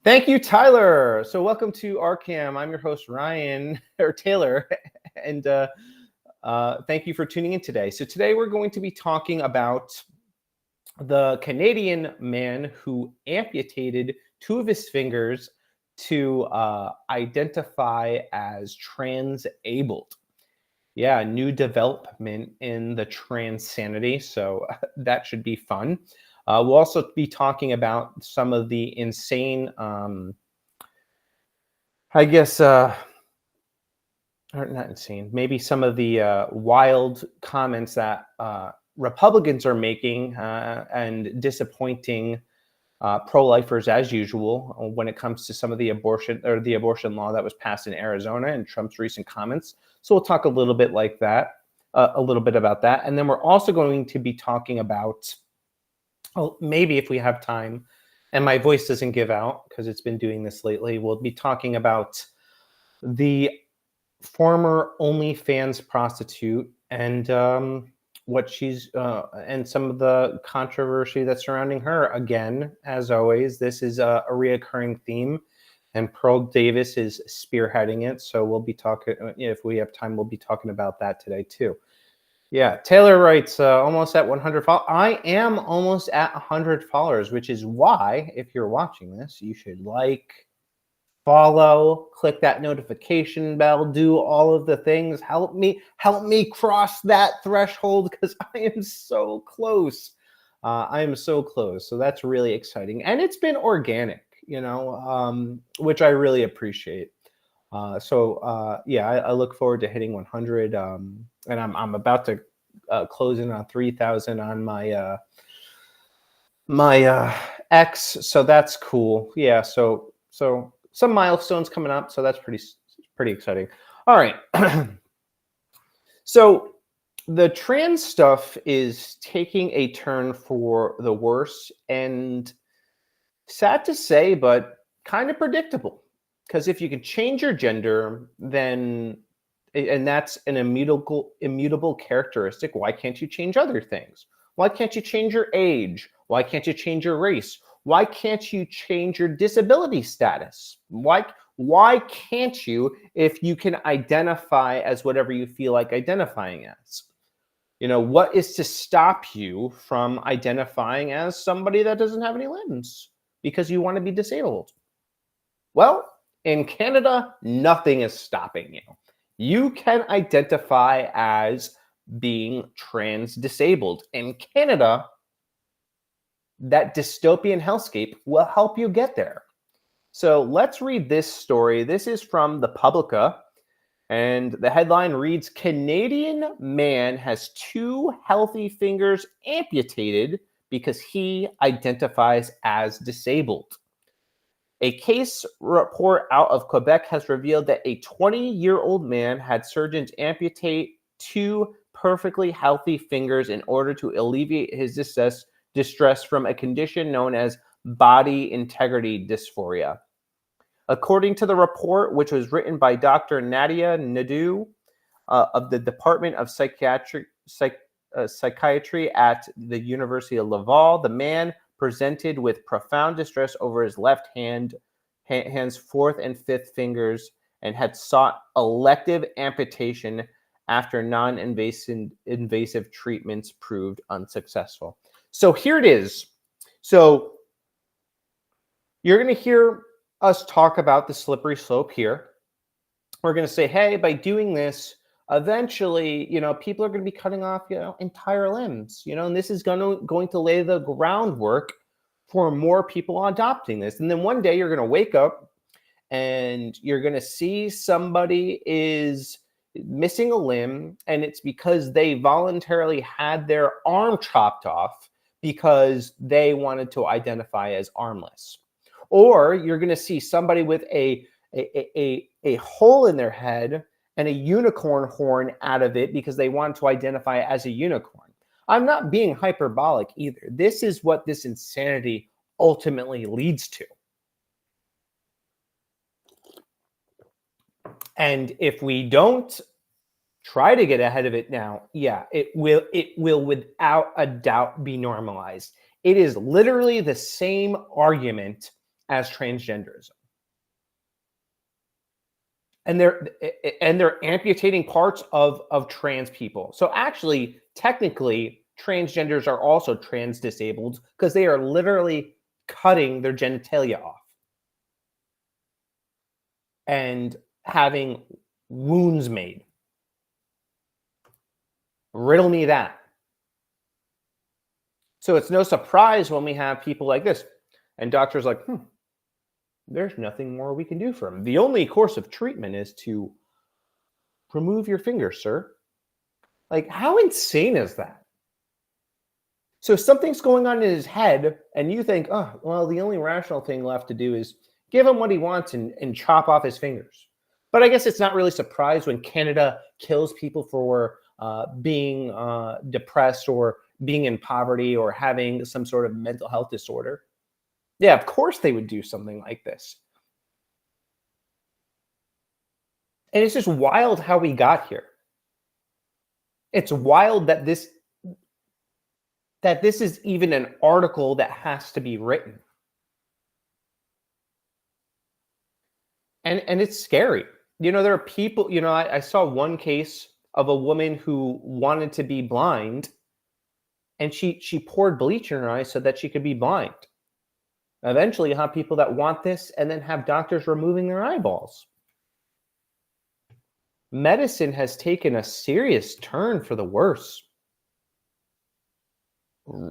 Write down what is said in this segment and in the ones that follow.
Thank you, Tyler. So welcome to RCAM. I'm your host, Ryan, or Taylor, and thank you for tuning in today. So today we're going to be talking about the Canadian man who amputated two of his fingers to identify as transabled. Yeah, new development in the trans sanity, so that should be fun. We'll also be talking about some of the insane, I guess, or not insane, maybe some of the wild comments that Republicans are making and disappointing pro-lifers as usual when it comes to some of the abortion law that was passed in Arizona and Trump's recent comments. So we'll talk a little bit like that, a little bit about that. And then we're also going to be talking about, maybe if we have time and my voice doesn't give out because it's been doing this lately, we'll be talking about the former OnlyFans prostitute and what she's and some of the controversy that's surrounding her. Again, as always, this is a reoccurring theme, and Pearl Davis is spearheading it. So we'll be talking, if we have time, we'll be talking about that today too. Yeah, Taylor writes, almost at 100 followers. I am almost at 100 followers, which is why, if you're watching this, you should like, follow, click that notification bell, do all of the things. Help me cross that threshold because I am so close. I am so close. So that's really exciting. And it's been organic, which I really appreciate. Yeah, I look forward to hitting 100. And I'm about to close in on 3,000 on my my X. So that's cool. Yeah. So some milestones coming up, so that's pretty exciting. All right. So the trans stuff is taking a turn for the worse, and sad to say, but kind of predictable. Because if you can change your gender, then, and that's an immutable characteristic, why can't you change other things? Why can't you change your age? Why can't you change your race? Why can't you change your disability status? Why can't you if you can identify as whatever you feel like identifying as? What is to stop you from identifying as somebody that doesn't have any limbs because you want to be disabled? Well, in Canada, nothing is stopping you. You can identify as being trans disabled. In Canada, that dystopian hellscape will help you get there. So let's read this story. This is from the Publica, and the headline reads, Canadian man has two healthy fingers amputated because he identifies as disabled. A case report out of Quebec has revealed that a 20-year-old man had surgeons amputate two perfectly healthy fingers in order to alleviate his distress from a condition known as body integrity dysphoria. According to the report, which was written by Dr. Nadia Nadeau of the Department of Psychiatry at the University of Laval, the man presented with profound distress over his left hand's fourth and fifth fingers and had sought elective amputation after non-invasive treatments proved unsuccessful. So here it is. So you're going to hear us talk about the slippery slope here. We're going to say, hey, by doing this, eventually, people are going to be cutting off, entire limbs, and this is going to lay the groundwork for more people adopting this. And then one day you're going to wake up and you're going to see somebody is missing a limb, and it's because they voluntarily had their arm chopped off because they wanted to identify as armless. Or you're going to see somebody with a hole in their head and a unicorn horn out of it because they want to identify as a unicorn. I'm not being hyperbolic either. This is what this insanity ultimately leads to. And if we don't try to get ahead of it now, yeah, it will without a doubt be normalized. It is literally the same argument as transgenderism. And they're amputating parts of trans people. So actually, technically, transgenders are also trans disabled because they are literally cutting their genitalia off and having wounds made. Riddle me that. So it's no surprise when we have people like this, and doctors like, there's nothing more we can do for him. The only course of treatment is to remove your finger, sir. Like, how insane is that? So something's going on in his head, and you think, oh, well, the only rational thing left to do is give him what he wants and chop off his fingers. But I guess it's not really surprised when Canada kills people for being depressed or being in poverty or having some sort of mental health disorder. Yeah, of course they would do something like this. And it's just wild how we got here. It's wild that this is even an article that has to be written. And it's scary. There are people, I saw one case of a woman who wanted to be blind, and she poured bleach in her eyes so that she could be blind. Eventually, you have people that want this and then have doctors removing their eyeballs. Medicine has taken a serious turn for the worse.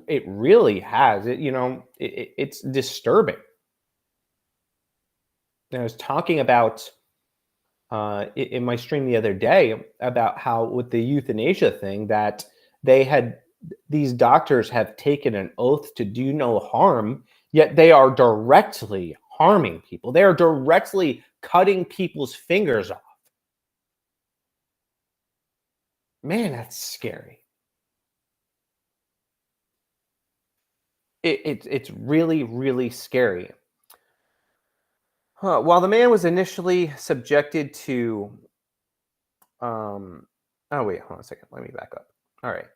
It really has. It's disturbing. I was talking about in my stream the other day about how with the euthanasia thing that these doctors have taken an oath to do no harm, yet they are directly harming people. They are directly cutting people's fingers off. Man, that's scary. It's really, really scary. While the man was initially subjected to, oh wait, hold on a second. Let me back up. All right.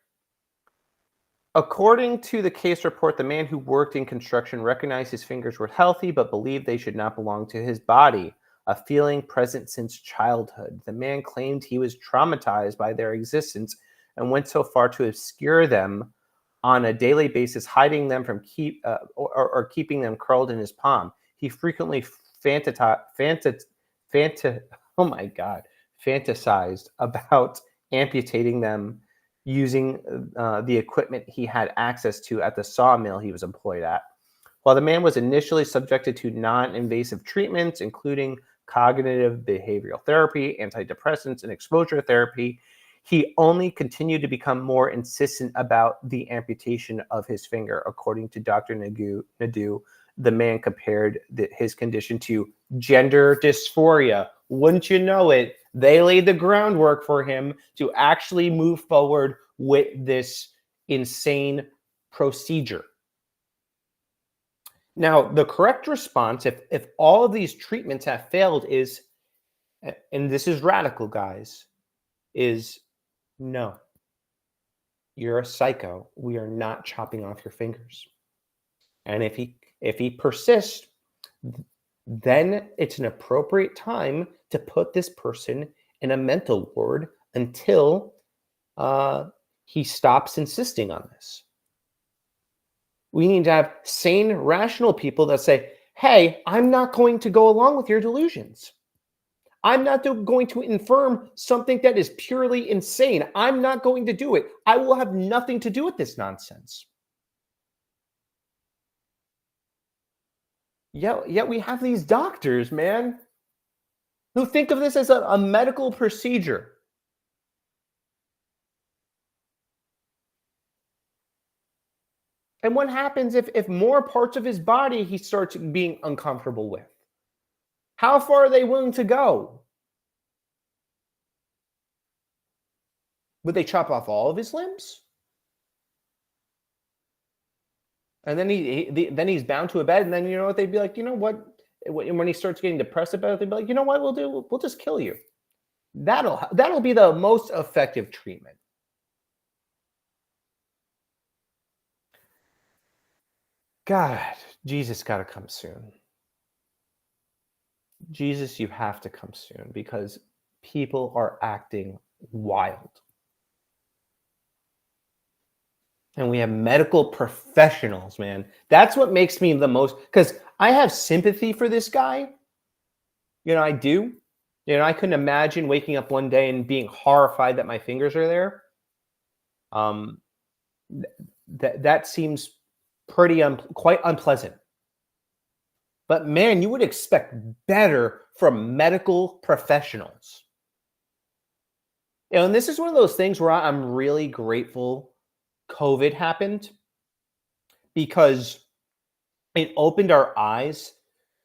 According to the case report, the man who worked in construction recognized his fingers were healthy, but believed they should not belong to his body, a feeling present since childhood. The man claimed he was traumatized by their existence and went so far to obscure them on a daily basis, hiding them from keeping them curled in his palm. He frequently fantasized about amputating them using the equipment he had access to at the sawmill he was employed at. While the man was initially subjected to non-invasive treatments, including cognitive behavioral therapy, antidepressants, and exposure therapy, he only continued to become more insistent about the amputation of his finger. According to Dr. Nadeau, the man compared his condition to gender dysphoria. Wouldn't you know it? They laid the groundwork for him to actually move forward with this insane procedure. Now, the correct response, if all of these treatments have failed, is, and this is radical, guys, is no. You're a psycho. We are not chopping off your fingers. And if he persists, then it's an appropriate time to put this person in a mental ward until he stops insisting on this. We need to have sane, rational people that say, hey, I'm not going to go along with your delusions. I'm not going to affirm something that is purely insane. I'm not going to do it. I will have nothing to do with this nonsense. Yet we have these doctors, man, who think of this as a medical procedure. And what happens if more parts of his body he starts being uncomfortable with? How far are they willing to go? Would they chop off all of his limbs? And then he's bound to a bed, and then you know what they'd be like, you know what? When he starts getting depressed about it, they'd be like, you know what we'll do? We'll just kill you. That'll be the most effective treatment. God, Jesus got to come soon. Jesus, you have to come soon because people are acting wild. And we have medical professionals, man. That's what makes me the most, because I have sympathy for this guy. I do. I couldn't imagine waking up one day and being horrified that my fingers are there. Um, that seems pretty quite unpleasant. But man, you would expect better from medical professionals. And this is one of those things where I'm really grateful COVID happened, because it opened our eyes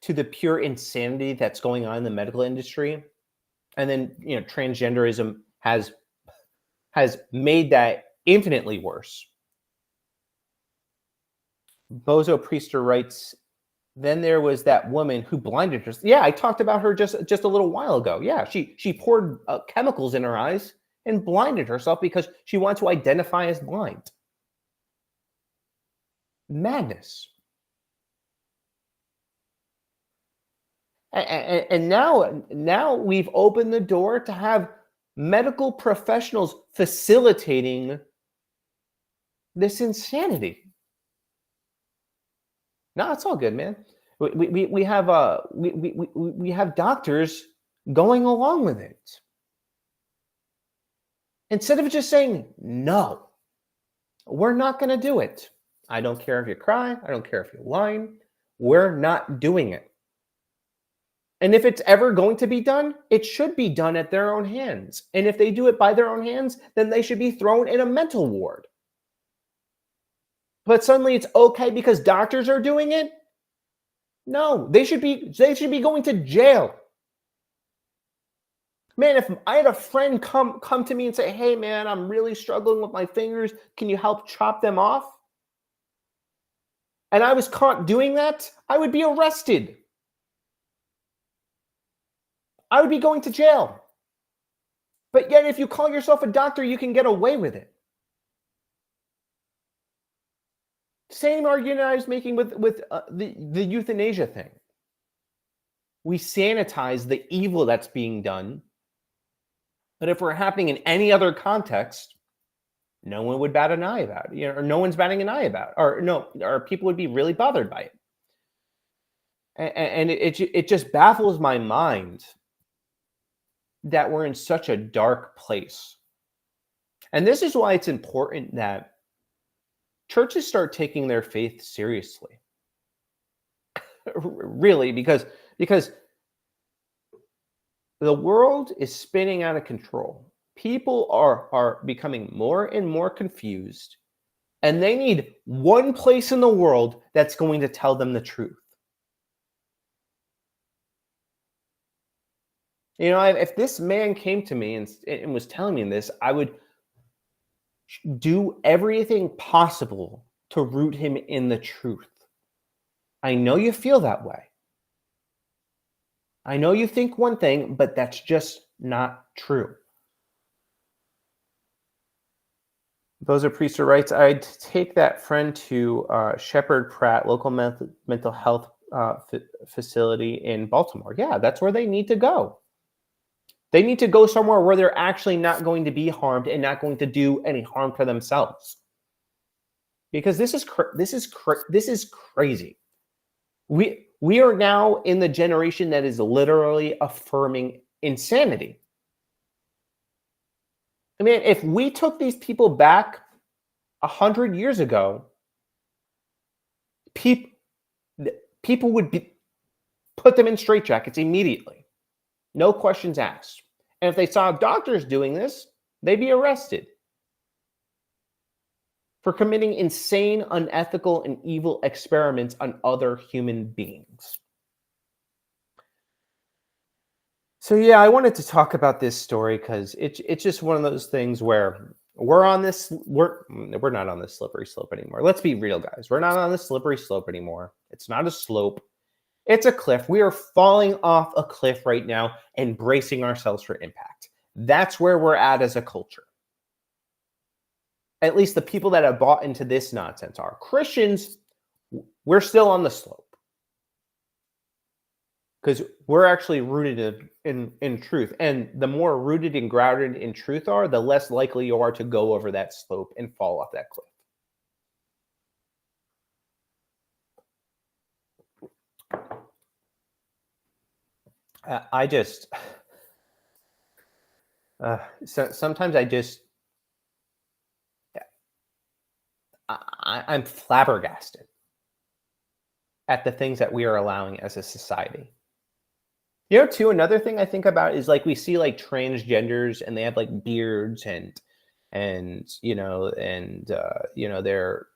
to the pure insanity that's going on in the medical industry. And then, transgenderism has made that infinitely worse. Bozo Priester writes, then there was that woman who blinded herself. Yeah, I talked about her just a little while ago. Yeah, she poured chemicals in her eyes and blinded herself because she wanted to identify as blind. Madness. And now we've opened the door to have medical professionals facilitating this insanity. No, it's all good, man. We have doctors going along with it instead of just saying no. We're not going to do it. I don't care if you cry. I don't care if you're lying. We're not doing it. And if it's ever going to be done, it should be done at their own hands. And if they do it by their own hands, then they should be thrown in a mental ward. But suddenly it's okay because doctors are doing it? No, they should be going to jail. Man, if I had a friend come to me and say, "Hey man, I'm really struggling with my fingers. Can you help chop them off?" And I was caught doing that, I would be arrested. I would be going to jail. But yet, if you call yourself a doctor, you can get away with it. Same argument I was making with the euthanasia thing. We sanitize the evil that's being done. But if we're happening in any other context, no one would bat an eye about it, or no one's batting an eye about it, or people would be really bothered by it. And it just baffles my mind that we're in such a dark place. And this is why it's important that churches start taking their faith seriously. Really, because the world is spinning out of control. People are becoming more and more confused, and they need one place in the world that's going to tell them the truth. If this man came to me and was telling me this, I would do everything possible to root him in the truth. I know you feel that way. I know you think one thing, but that's just not true. Those are Priester writes, I'd take that friend to Shepherd Pratt, local mental health facility in Baltimore. Yeah, that's where they need to go. They need to go somewhere where they're actually not going to be harmed and not going to do any harm to themselves. Because this is crazy. We are now in the generation that is literally affirming insanity. I mean, if we took these people back 100 years ago, people would put them in straitjackets immediately. No questions asked. And if they saw doctors doing this, they'd be arrested for committing insane, unethical, and evil experiments on other human beings. So yeah, I wanted to talk about this story because it's just one of those things where we're not on this slippery slope anymore. Let's be real, guys. We're not on the slippery slope anymore. It's not a slope. It's a cliff. We are falling off a cliff right now and bracing ourselves for impact. That's where we're at as a culture. At least the people that have bought into this nonsense are. Christians, we're still on the slope. because we're actually rooted in truth. And the more rooted and grounded in truth are, the less likely you are to go over that slope and fall off that cliff. I just, sometimes I'm flabbergasted at the things that we are allowing as a society. You know, too, another thing I think about is like we see like transgenders and they have like beards and they're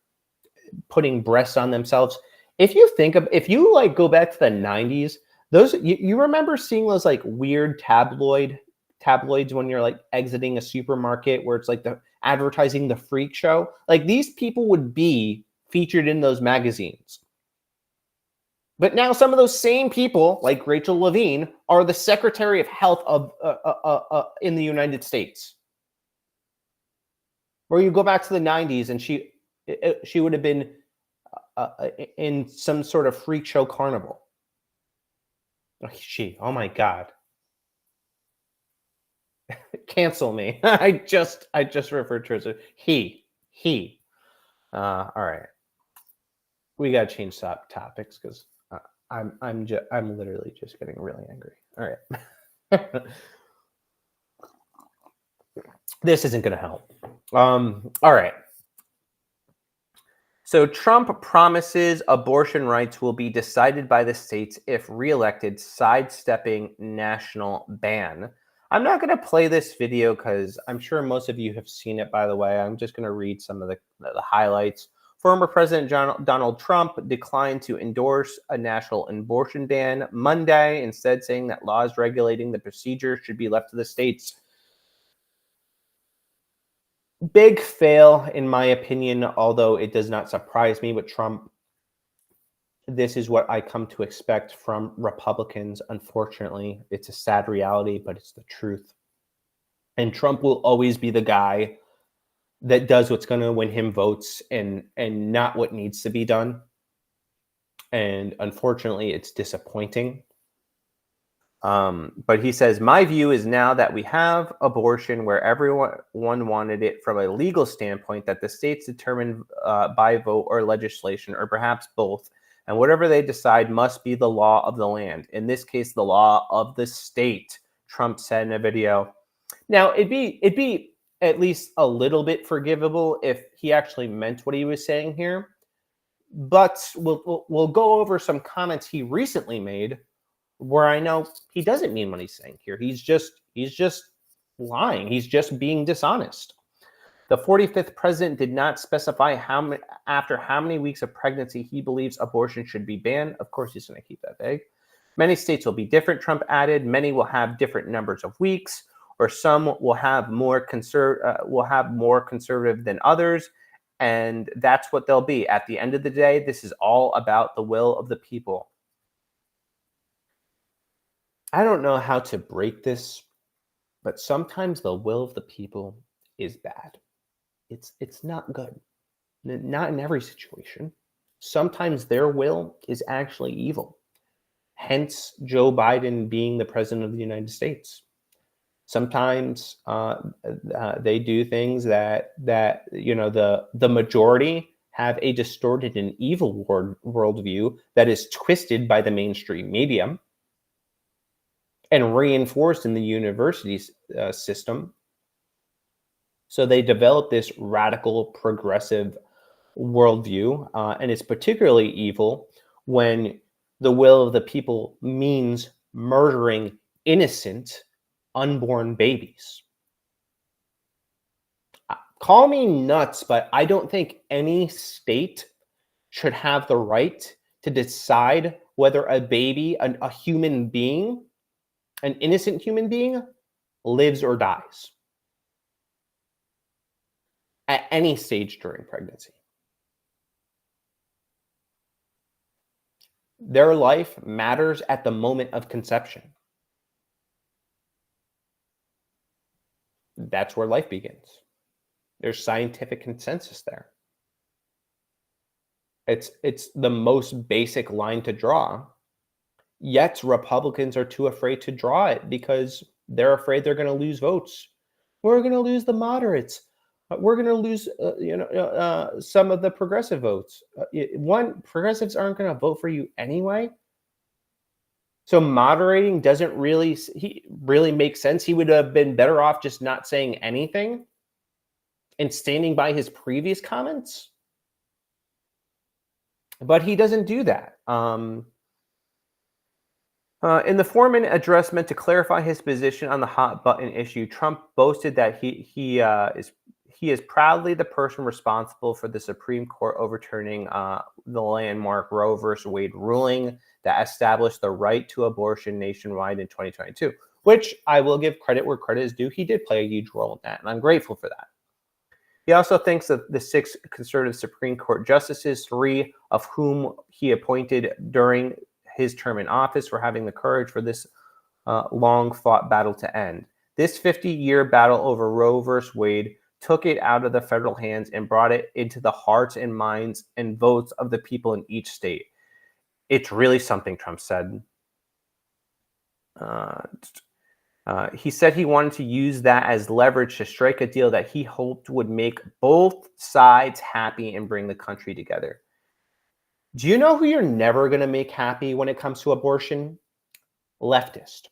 putting breasts on themselves. If you like go back to the 90s, those you remember seeing those like weird tabloids when you're like exiting a supermarket where it's like the advertising the freak show. Like these people would be featured in those magazines. But now some of those same people, like Rachel Levine, are the Secretary of Health of in the United States. Where you go back to the 90s and she would have been in some sort of freak show carnival. Oh my God. Cancel me. I just referred to her as he. All right. We got to change topics because I'm literally just getting really angry. All right. This isn't going to help. All right. So Trump promises abortion rights will be decided by the states if reelected, sidestepping national ban. I'm not going to play this video because I'm sure most of you have seen it, by the way. I'm just going to read some of the highlights. Former President Donald Trump declined to endorse a national abortion ban Monday, instead saying that laws regulating the procedure should be left to the states. Big fail, in my opinion, although it does not surprise me with Trump. This is what I come to expect from Republicans. Unfortunately, it's a sad reality, but it's the truth. And Trump will always be the guy that does what's going to win him votes and not what needs to be done. And unfortunately, it's disappointing. But he says, my view is now that we have abortion where everyone wanted it from a legal standpoint, that the states determine by vote or legislation, or perhaps both, and whatever they decide must be the law of the land. In this case, the law of the state, Trump said in a video. Now, it'd be at least a little bit forgivable if he actually meant what he was saying here. But we'll go over some comments he recently made where I know he doesn't mean what he's saying here. He's just lying. He's just being dishonest. The 45th president did not specify after how many weeks of pregnancy he believes abortion should be banned. Of course, he's going to keep that vague. Many states will be different, Trump added. Many will have different numbers of weeks, or some will have more conservative than others, and that's what they'll be. At the end of the day, this is all about the will of the people. I don't know how to break this, but sometimes the will of the people is bad. It's not good. Not in every situation. Sometimes their will is actually evil. Hence, Joe Biden being the president of the United States. Sometimes they do things that the majority have a distorted and evil worldview that is twisted by the mainstream media and reinforced in the university system. So they develop this radical progressive worldview, and it's particularly evil when the will of the people means murdering innocent unborn babies. Call me nuts, but I don't think any state should have the right to decide whether a baby, a human being, an innocent human being, lives or dies at any stage during pregnancy. Their life matters at the moment of conception. That's where life begins. There's scientific consensus there. It's the most basic line to draw. Yet Republicans are too afraid to draw it because they're afraid they're going to lose votes. We're going to lose the moderates. We're going to lose, some of the progressive votes. Progressives aren't going to vote for you anyway. So moderating doesn't really make sense. He would have been better off just not saying anything and standing by his previous comments. But he doesn't do that. In the 4-minute address meant to clarify his position on the hot button issue, Trump boasted that he is proudly the person responsible for the Supreme Court overturning the landmark Roe v. Wade ruling that established the right to abortion nationwide in 2022, which I will give credit where credit is due. He did play a huge role in that, and I'm grateful for that. He also thinks that the 6 conservative Supreme Court justices, 3 of whom he appointed during his term in office, for having the courage for this long-fought battle to end. This 50-year battle over Roe v. Wade took it out of the federal hands and brought it into the hearts and minds and votes of the people in each state. It's really something, Trump said. He said he wanted to use that as leverage to strike a deal that he hoped would make both sides happy and bring the country together. Do you know who you're never going to make happy when it comes to abortion? Leftist.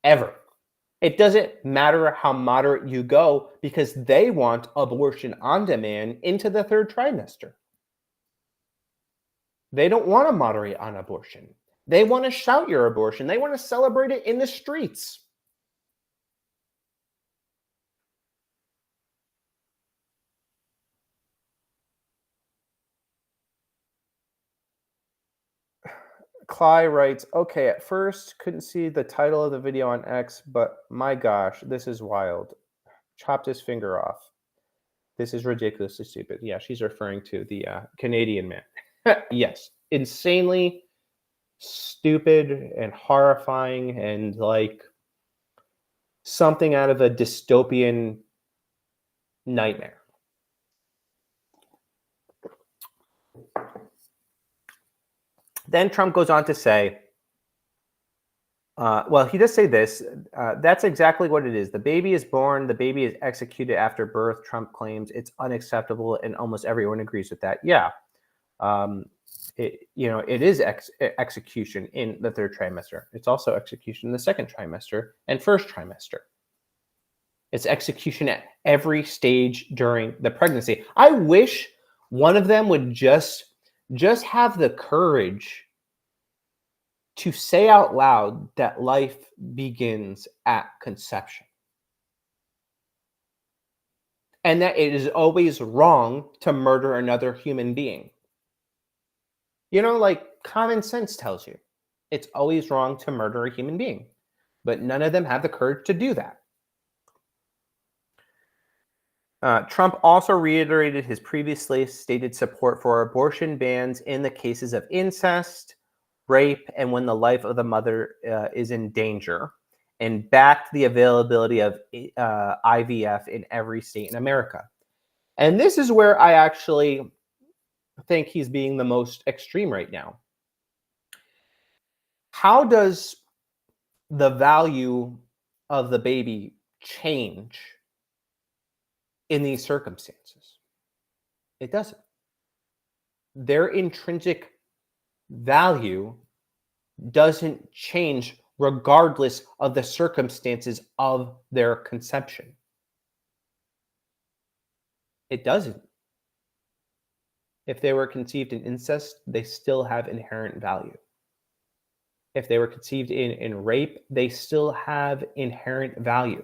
Ever. It doesn't matter how moderate you go because they want abortion on demand into the 3rd trimester. They don't want to moderate on abortion. They want to shout your abortion. They want to celebrate it in the streets. Cly writes, okay, at first couldn't see the title of the video on X, but my gosh, this is wild. Chopped his finger off. This is ridiculously stupid. Yeah, she's referring to the Canadian man. Yes, insanely stupid and horrifying and like something out of a dystopian nightmare. Then Trump goes on to say, well, he does say this, that's exactly what it is. The baby is born, the baby is executed after birth. Trump claims it's unacceptable, and almost everyone agrees with that. Yeah, it is execution in the 3rd trimester. It's also execution in the 2nd trimester and 1st trimester. It's execution at every stage during the pregnancy. I wish one of them would just have the courage to say out loud that life begins at conception. And that it is always wrong to murder another human being. You know, like common sense tells you it's always wrong to murder a human being. But none of them have the courage to do that. Trump also reiterated his previously stated support for abortion bans in the cases of incest, rape, and when the life of the mother is in danger, and backed the availability of IVF in every state in America. And this is where I actually think he's being the most extreme right now. How does the value of the baby change in these circumstances? It doesn't. Their intrinsic value doesn't change regardless of the circumstances of their conception. It doesn't. If they were conceived in incest, they still have inherent value. If they were conceived in rape, they still have inherent value.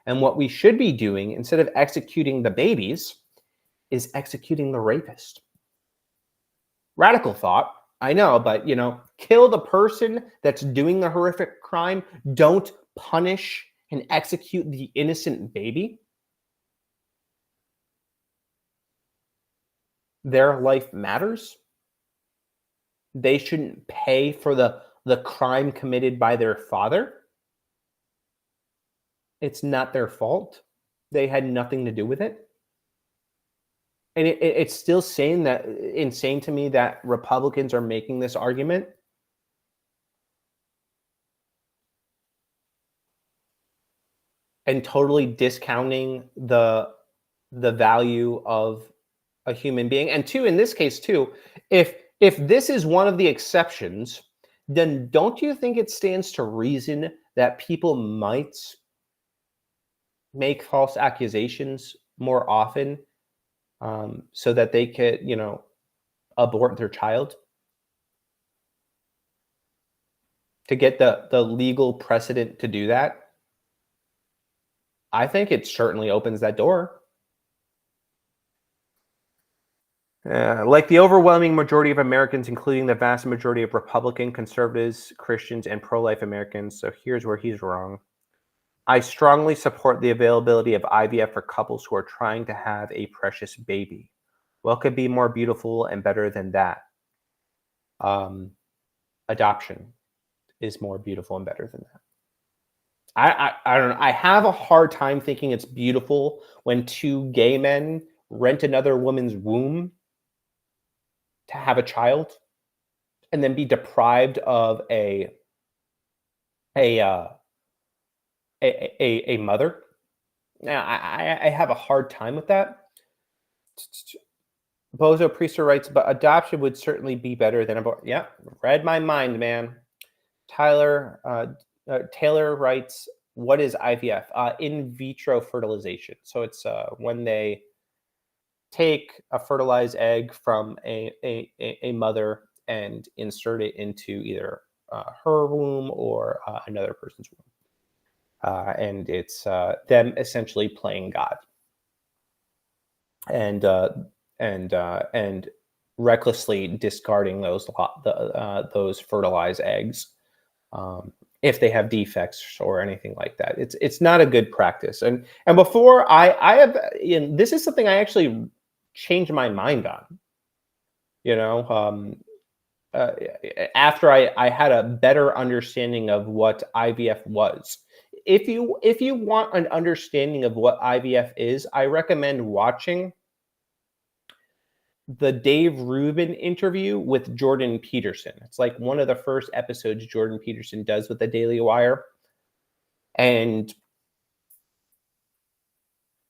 And what we should be doing, instead of executing the babies, is executing the rapist. Radical thought, I know, but kill the person that's doing the horrific crime. Don't punish and execute the innocent baby. Their life matters. They shouldn't pay for the crime committed by their father. It's not their fault. They had nothing to do with it. And it's still insane to me that Republicans are making this argument. and totally discounting the value of a human being. And two, in this case too, if this is one of the exceptions, then don't you think it stands to reason that people might make false accusations more often, so that they could, abort their child, to get the legal precedent to do that? I think it certainly opens that door. Like the overwhelming majority of Americans, including the vast majority of Republican, conservatives, Christians, and pro-life Americans. So here's where he's wrong. I strongly support the availability of IVF for couples who are trying to have a precious baby. What could be more beautiful and better than that? Adoption is more beautiful and better than that. I don't know. I have a hard time thinking it's beautiful when two gay men rent another woman's womb to have a child and then be deprived of a mother. Now, I have a hard time with that. Bozo Priester writes, but adoption would certainly be better than abortion. Yeah, read my mind, man. Taylor writes, what is IVF? In vitro fertilization. So it's when they take a fertilized egg from a mother and insert it into either her womb or another person's womb. And it's them essentially playing God and recklessly discarding those fertilized eggs, if they have defects or anything like that. It's not a good practice. And before I have, this is something I actually changed my mind on. After I had a better understanding of what IVF was. If you want an understanding of what IVF is, I recommend watching the Dave Rubin interview with Jordan Peterson. It's like one of the first episodes Jordan Peterson does with the Daily Wire. And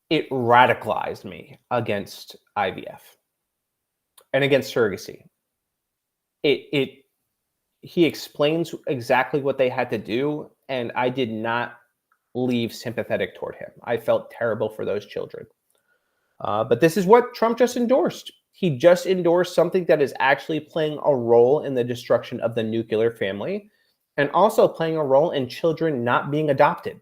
it radicalized me against IVF and against surrogacy. He explains exactly what they had to do, and I did not leave sympathetic toward him. I felt terrible for those children. But this is what Trump just endorsed. He just endorsed something that is actually playing a role in the destruction of the nuclear family and also playing a role in children not being adopted.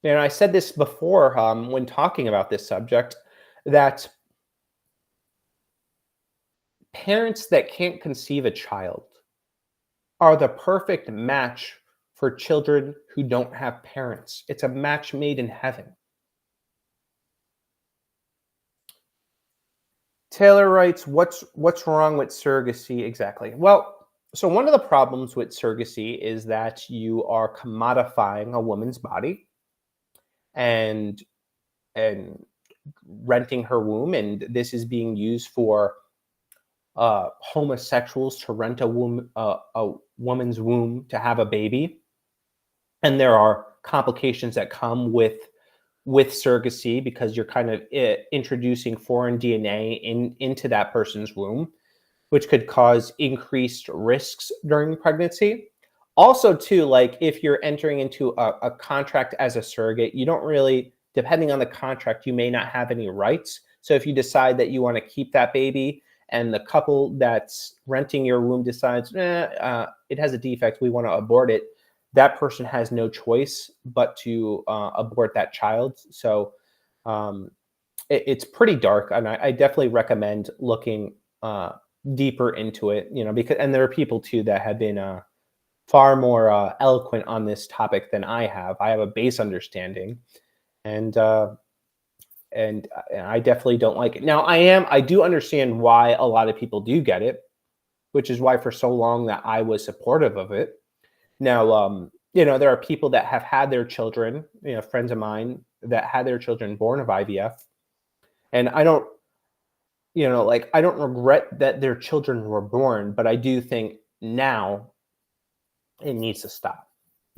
And I said this before when talking about this subject, that parents that can't conceive a child are the perfect match for children who don't have parents. It's a match made in heaven. Taylor writes, what's wrong with surrogacy exactly? Well, so one of the problems with surrogacy is that you are commodifying a woman's body and renting her womb, and this is being used for homosexuals to rent a woman's womb to have a baby. And there are complications that come with surrogacy because you're kind of introducing foreign DNA into that person's womb, which could cause increased risks during pregnancy. Also, too, like if you're entering into a contract as a surrogate, you don't really, depending on the contract, you may not have any rights. So if you decide that you want to keep that baby and the couple that's renting your womb decides, it has a defect, we want to abort it, that person has no choice but to abort that child. So it's pretty dark, and I definitely recommend looking deeper into it. Because there are people too that have been far more eloquent on this topic than I have. I have a base understanding, and I definitely don't like it. Now, I do understand why a lot of people do get it, which is why for so long that I was supportive of it. Now, there are people that have had their children, friends of mine that had their children born of IVF. And I don't regret that their children were born, but I do think now it needs to stop.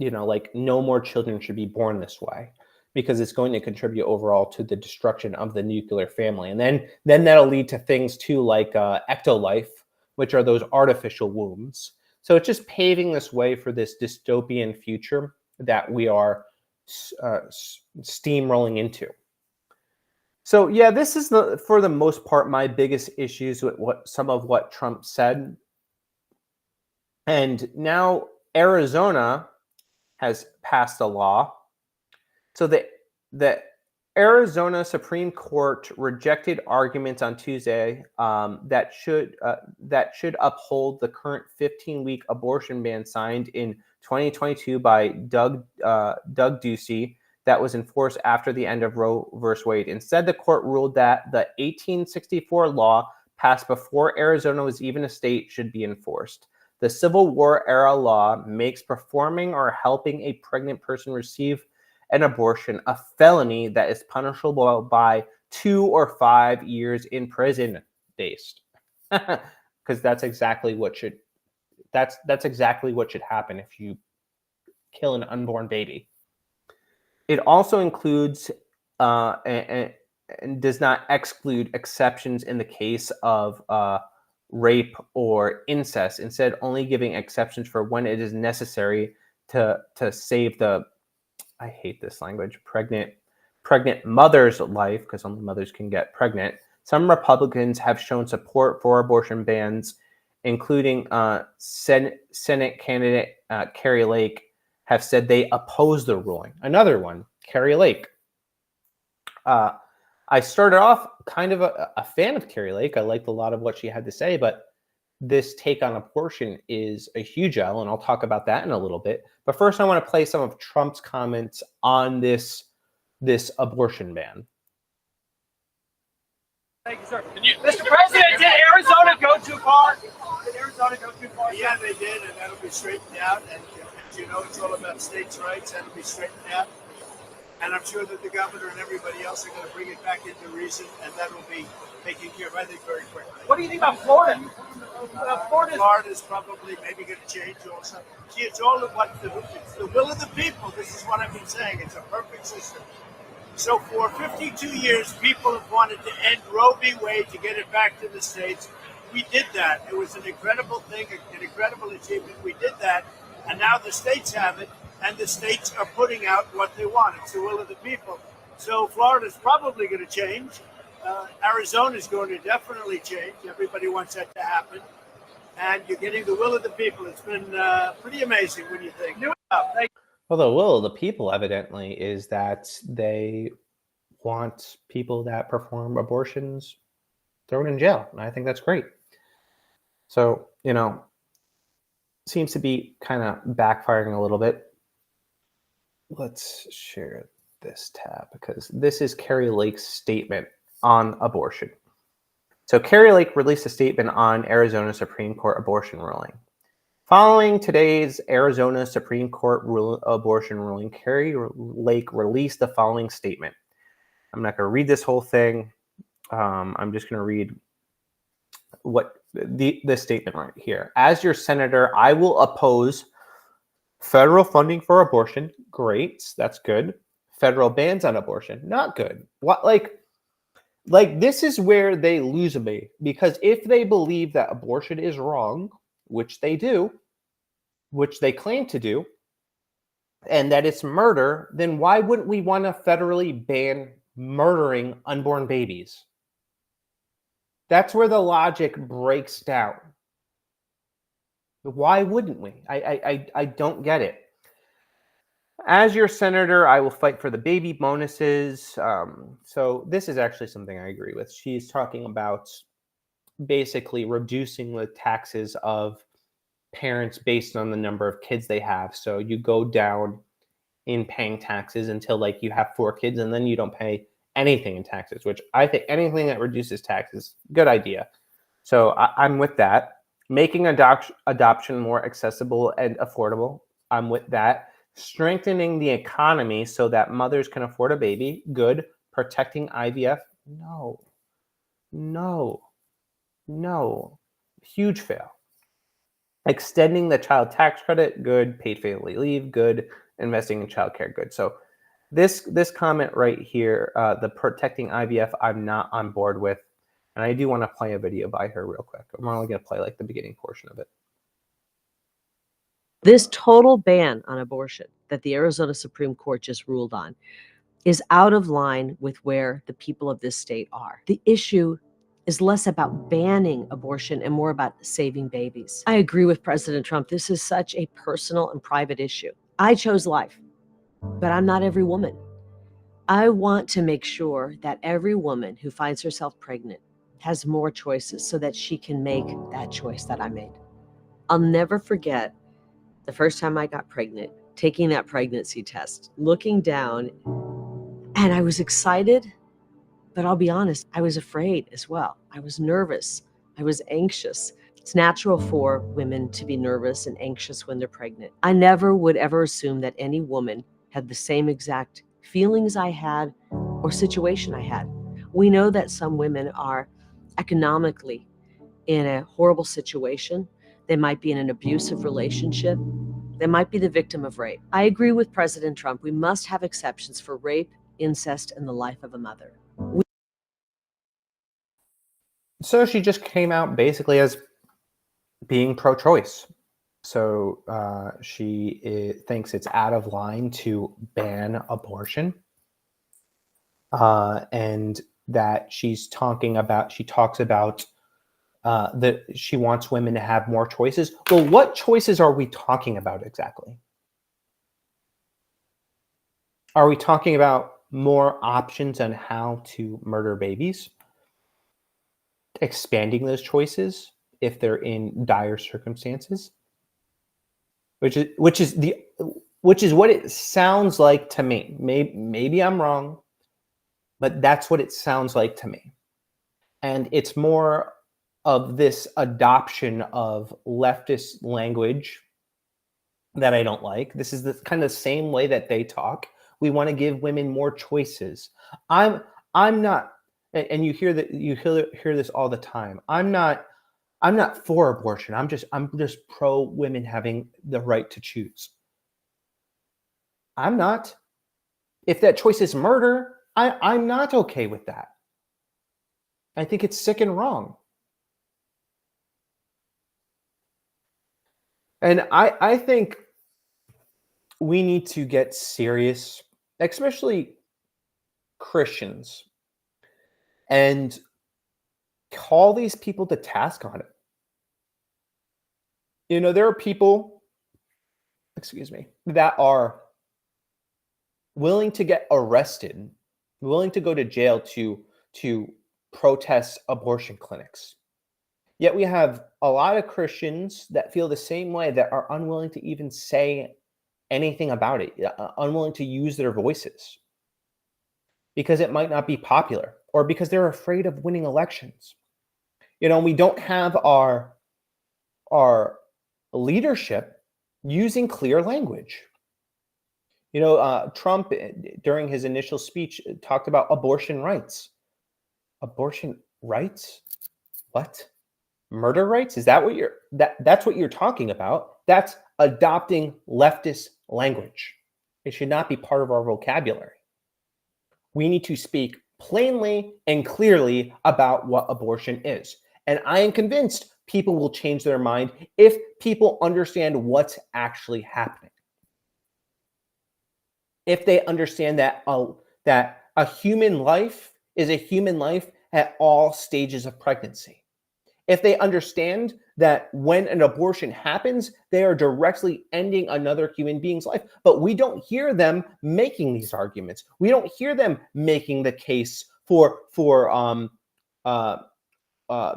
like no more children should be born this way because it's going to contribute overall to the destruction of the nuclear family. And then that'll lead to things too like ectolife, which are those artificial wombs. So it's just paving this way for this dystopian future that we are steamrolling into. So yeah, this is for the most part my biggest issues with some of what Trump said. And now Arizona has passed a law. So the Arizona Supreme Court rejected arguments on Tuesday that should uphold the current 15-week abortion ban signed in 2022 by Doug Ducey that was enforced after the end of Roe v. Wade. Instead, the court ruled that the 1864 law passed before Arizona was even a state should be enforced. The Civil War era law makes performing or helping a pregnant person receive an abortion a felony that is punishable by 2 or 5 years in prison. Based, because that's exactly what should happen if you kill an unborn baby. It also includes and does not exclude exceptions in the case of rape or incest, instead only giving exceptions for when it is necessary to save the, I hate this language, pregnant mother's life, because only mothers can get pregnant. Some Republicans have shown support for abortion bans, including Senate candidate Kari Lake have said they oppose the ruling. Another one, Kari Lake. I started off kind of a fan of Kari Lake. I liked a lot of what she had to say, but this take on abortion is a huge L, and I'll talk about that in a little bit. But first, I want to play some of Trump's comments on this abortion ban. Thank you, sir. Mr. President, did Arizona go too far? Did Arizona go too far? Yeah, they did, and that'll be straightened out. And as you know, it's all about states' rights. That'll be straightened out. And I'm sure that the governor and everybody else are going to bring it back into reason, and that will be taken care of, I think, very quickly. What do you think about Florida? Florida's probably maybe going to change also. See, it's all about it's the will of the people. This is what I've been saying. It's a perfect system. So for 52 years, people have wanted to end Roe v. Wade to get it back to the states. We did that. It was an incredible thing, an incredible achievement. We did that, and now the states have it, and the states are putting out what they want. It's the will of the people. So Florida's probably going to change. Arizona's going to definitely change. Everybody wants that to happen. And you're getting the will of the people. It's been pretty amazing when you think. Well, the will of the people, evidently, is that they want people that perform abortions thrown in jail. And I think that's great. So, seems to be kind of backfiring a little bit. Let's share this tab because this is Kari Lake's statement on abortion. So Kari Lake released a statement on Arizona Supreme Court abortion ruling. Following today's Arizona Supreme Court abortion ruling, Kari Lake released the following statement. I'm not going to read this whole thing. I'm just going to read what the statement right here. As your senator, I will oppose federal funding for abortion. Great. That's good. Federal bans on abortion. Not good. What, like this is where they lose me, because if they believe that abortion is wrong, which they do, which they claim to do, and that it's murder, then why wouldn't we want to federally ban murdering unborn babies? That's where the logic breaks down. Why wouldn't we? I don't get it. As your senator, I will fight for the baby bonuses. So this is actually something I agree with. She's talking about basically reducing the taxes of parents based on the number of kids they have. So you go down in paying taxes until you have 4 kids, and then you don't pay anything in taxes, which I think anything that reduces taxes, good idea. So I'm with that. Making adoption more accessible and affordable, I'm with that. Strengthening the economy so that mothers can afford a baby, good. Protecting IVF, no. Huge fail. Extending the child tax credit, good. Paid family leave, good. Investing in childcare, good. So this comment right here, the protecting IVF, I'm not on board with. And I do want to play a video by her real quick. I'm only going to play like the beginning portion of it. This total ban on abortion that the Arizona Supreme Court just ruled on is out of line with where the people of this state are. The issue is less about banning abortion and more about saving babies. I agree with President Trump. This is such a personal and private issue. I chose life, but I'm not every woman. I want to make sure that every woman who finds herself pregnant has more choices so that she can make that choice that I made. I'll never forget the first time I got pregnant, taking that pregnancy test, looking down, and I was excited, but I'll be honest, I was afraid as well. I was nervous. I was anxious. It's natural for women to be nervous and anxious when they're pregnant. I never would ever assume that any woman had the same exact feelings I had or situation I had. We know that some women are economically in a horrible situation. They might be in an abusive relationship. They might be the victim of rape. I agree with President Trump. We must have exceptions for rape, incest, and the life of a mother. So she just came out basically as being pro-choice. So she thinks it's out of line to ban abortion, and that she talks about that she wants women to have more choices. Well, what choices are we talking about exactly? Are we talking about more options on how to murder babies? Expanding those choices if they're in dire circumstances? Which is what it sounds like to me. Maybe I'm wrong, but that's what it sounds like to me. And it's more of this adoption of leftist language that I don't like. This is the kind of same way that they talk. We want to give women more choices. I'm not, and you hear this all the time. I'm not for abortion. I'm just pro women having the right to choose. I'm not. If that choice is murder, I'm not okay with that. I think it's sick and wrong. And I think we need to get serious, especially Christians, and call these people to task on it. You know, there are people, that are willing to get arrested, willing to go to jail to protest abortion clinics. Yet we have a lot of Christians that feel the same way, that are unwilling to even say anything about it, unwilling to use their voices because it might not be popular or because they're afraid of winning elections. You know, we don't have our leadership using clear language. You know, Trump, during his initial speech, talked about abortion rights. Abortion rights? What? Murder rights? Is that what that's what you're talking about? That's adopting leftist language. It should not be part of our vocabulary. We need to speak plainly and clearly about what abortion is. And I am convinced people will change their mind if people understand what's actually happening. If they understand that a human life is a human life at all stages of pregnancy. If they understand that when an abortion happens, they are directly ending another human being's life. But we don't hear them making these arguments. We don't hear them making the case for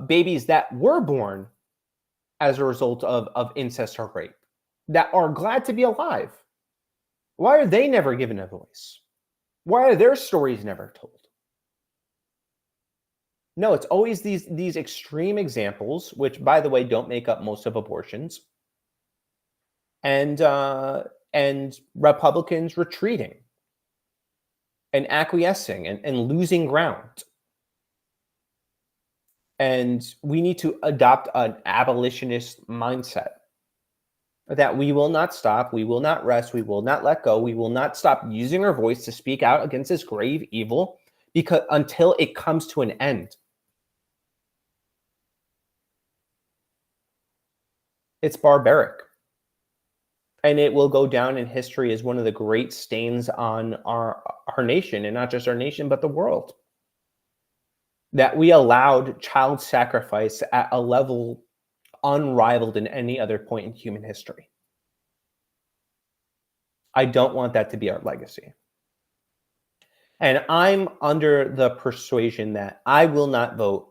babies that were born as a result of incest or rape, that are glad to be alive. Why are they never given a voice? Why are their stories never told? No, it's always these extreme examples, which, by the way, don't make up most of abortions, and Republicans retreating and acquiescing and losing ground. And we need to adopt an abolitionist mindset. that we will not stop, we will not rest, we will not let go, we will not stop using our voice to speak out against this grave evil because until it comes to an end. It's barbaric. And it will go down in history as one of the great stains on our nation, and not just our nation, but the world. That we allowed child sacrifice at a level unrivaled in any other point in human history. I don't want that to be our legacy. And I'm under the persuasion that I will not vote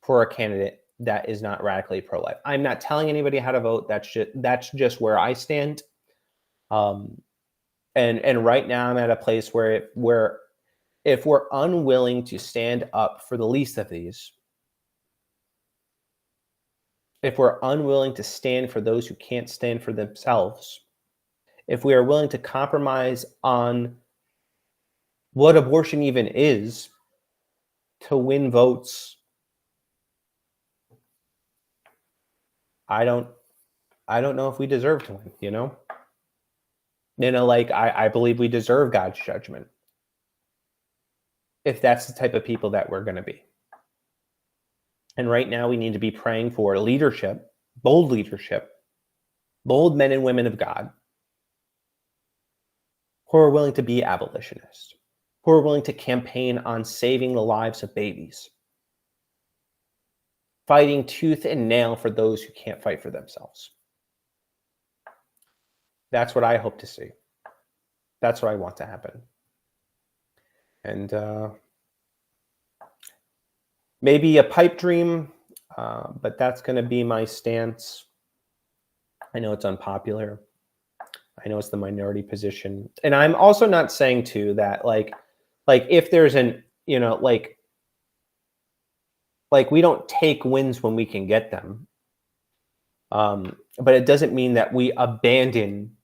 for a candidate that is not radically pro-life. I'm not telling anybody how to vote. That's just where I stand. And right now I'm at a place where if we're unwilling to stand up for the least of these, if we're unwilling to stand for those who can't stand for themselves, if we are willing to compromise on what abortion even is to win votes, I don't know if we deserve to win, you know? Like I believe we deserve God's judgment if that's the type of people that we're going to be. And right now we need to be praying for leadership, bold men and women of God who are willing to be abolitionists, who are willing to campaign on saving the lives of babies, fighting tooth and nail for those who can't fight for themselves. That's what I hope to see. That's what I want to happen. And maybe a pipe dream, but that's going to be my stance. I know it's unpopular. I know it's the minority position. And I'm also not saying too that like if there's an, like we don't take wins when we can get them. But it doesn't mean that we abandon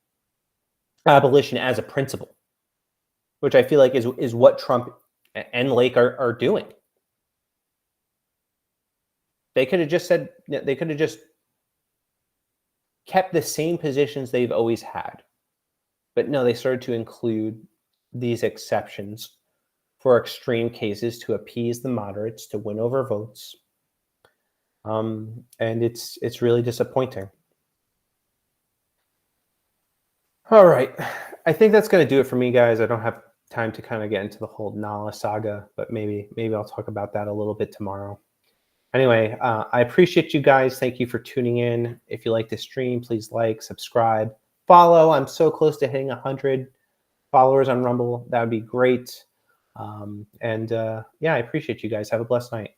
abolition as a principle, which I feel like is what Trump and Lake are doing. They could have just said, they could have just kept the same positions they've always had. But no, they started to include these exceptions for extreme cases to appease the moderates, to win over votes. And it's really disappointing. All right. I think that's going to do it for me, guys. I don't have time to kind of get into the whole Nala saga, but maybe I'll talk about that a little bit tomorrow. Anyway, I appreciate you guys. Thank you for tuning in. If you like this stream, please like, subscribe, follow. I'm so close to hitting 100 followers on Rumble. That would be great. Yeah, I appreciate you guys. Have a blessed night.